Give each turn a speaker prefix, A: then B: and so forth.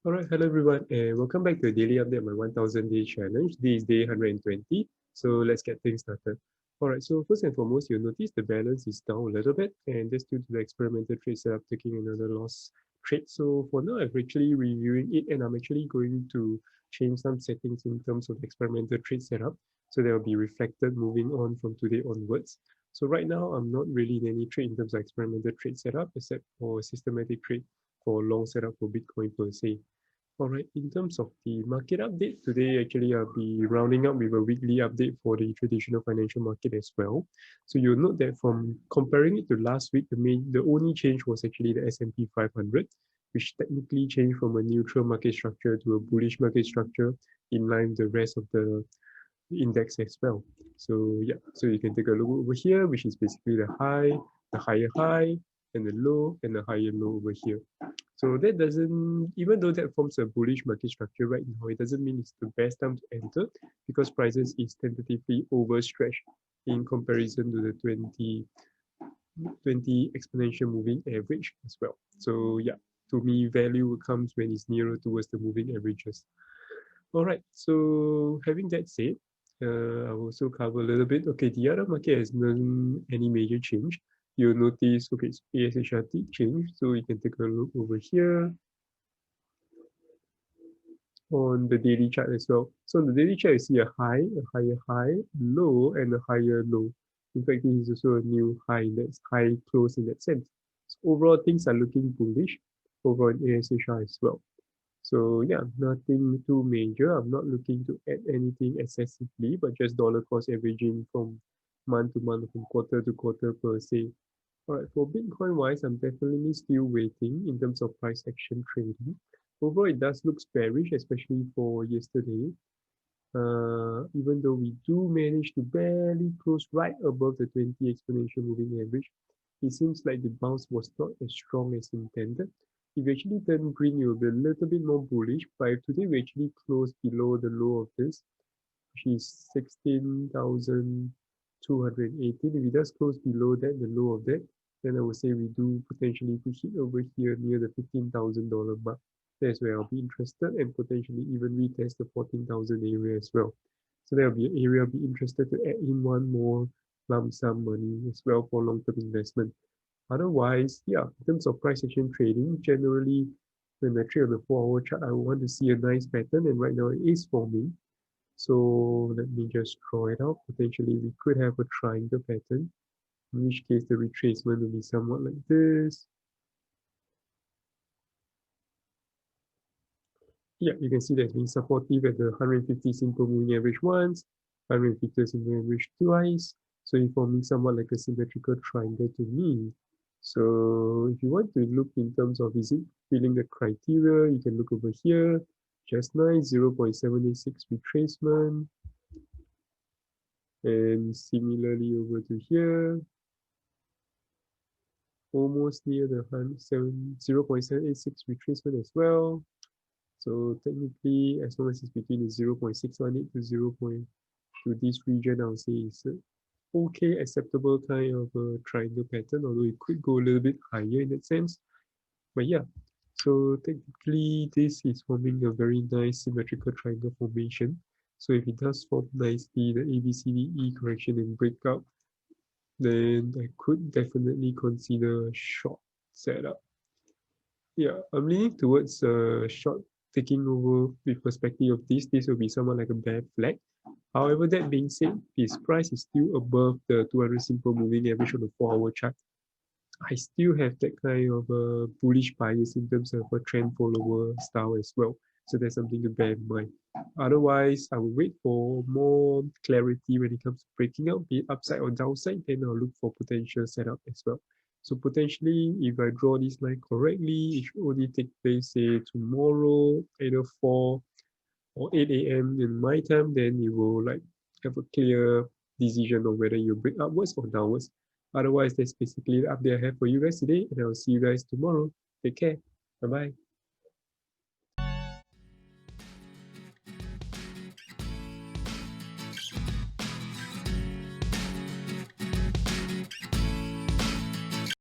A: Alright, hello everyone, and welcome back to a daily update on my 1000 day challenge. This is day 120, so let's get things started. Alright, so first and foremost, you'll notice the balance is down a little bit, and that's due to the experimental trade setup taking another loss trade. So for now, I'm actually reviewing it, and I'm actually going to change some settings in terms of experimental trade setup, so that will be reflected moving on from today onwards. So right now, I'm not really in any trade in terms of experimental trade setup, except for systematic trade for long setup for Bitcoin per se. All right, in terms of the market update, today actually I'll be rounding up with a weekly update for the traditional financial market as well. So you'll note that from comparing it to last week, the only change was actually the S&P 500, which technically changed from a neutral market structure to a bullish market structure in line with the rest of the index as well. So yeah, so you can take a look over here, which is basically the higher high, and the low, and the higher low over here. So that doesn't, even though that forms a bullish market structure right now, it doesn't mean it's the best time to enter because prices is tentatively overstretched in comparison to the 20 exponential moving average as well. So yeah, to me, value comes when it's nearer towards the moving averages. All right, so having that said, I'll also cover a little bit. Okay, the other market has none any major change. You'll notice, okay, so ASHRT changed, so you can take a look over here on the daily chart as well. So on the daily chart, you see a high, a higher high, low, and a higher low. In fact, this is also a new high that's high close in that sense. So overall, things are looking bullish over on ASHR as well. So yeah, nothing too major. I'm not looking to add anything excessively, but just dollar cost averaging from month to month, from quarter to quarter per se. All right, for Bitcoin wise, I'm definitely still waiting in terms of price action trading. Overall, it does look bearish, especially for yesterday. Even though we do manage to barely close right above the 20 exponential moving average, it seems like the bounce was not as strong as intended. If you actually turn green, you'll be a little bit more bullish, but if today we actually close below the low of this, which is 16,218. If it does close below that, the low of that, then I would say we do potentially push it over here near the $15,000 mark. That's where I'll be interested and potentially even retest the 14,000 area as well. So there'll be an area I'll be interested to add in one more lump sum money as well for long-term investment. Otherwise, yeah, in terms of price action trading, generally when I trade on the 4-hour chart, I want to see a nice pattern, and right now it is forming. So let me just draw it out. Potentially we could have a triangle pattern, in which case the retracement will be somewhat like this. Yeah, you can see that it's being supportive at the 150 simple moving average once, 150 simple average twice. So it's forming somewhat like a symmetrical triangle to me. So if you want to look in terms of is it filling the criteria, you can look over here. Just nice, 0.786 retracement. And similarly over to here, almost near the 0.786 retracement as well. So technically, as long as it's between the 0.618 to 0. To this region, I would say it's okay, acceptable kind of a triangle pattern, although it could go a little bit higher in that sense. But yeah, so technically this is forming a very nice symmetrical triangle formation. So if it does form nicely, the ABCDE correction and breakout, then I could definitely consider a short setup. Yeah, I'm leaning towards a short taking over with perspective of this. This will be somewhat like a bear flag. However, that being said, this price is still above the 200 simple moving average on the 4-hour chart. I still have that kind of a bullish bias in terms of a trend follower style as well. So that's something to bear in mind. Otherwise, I will wait for more clarity when it comes to breaking out, be it upside or downside, then I'll look for potential setup as well. So potentially, if I draw this line correctly, it should only take place, say, tomorrow, either 4 or 8 a.m. in my time, then you will like have a clear decision on whether you break upwards or downwards. Otherwise, that's basically the update I have for you guys today, and I'll see you guys tomorrow. Take care. Bye bye.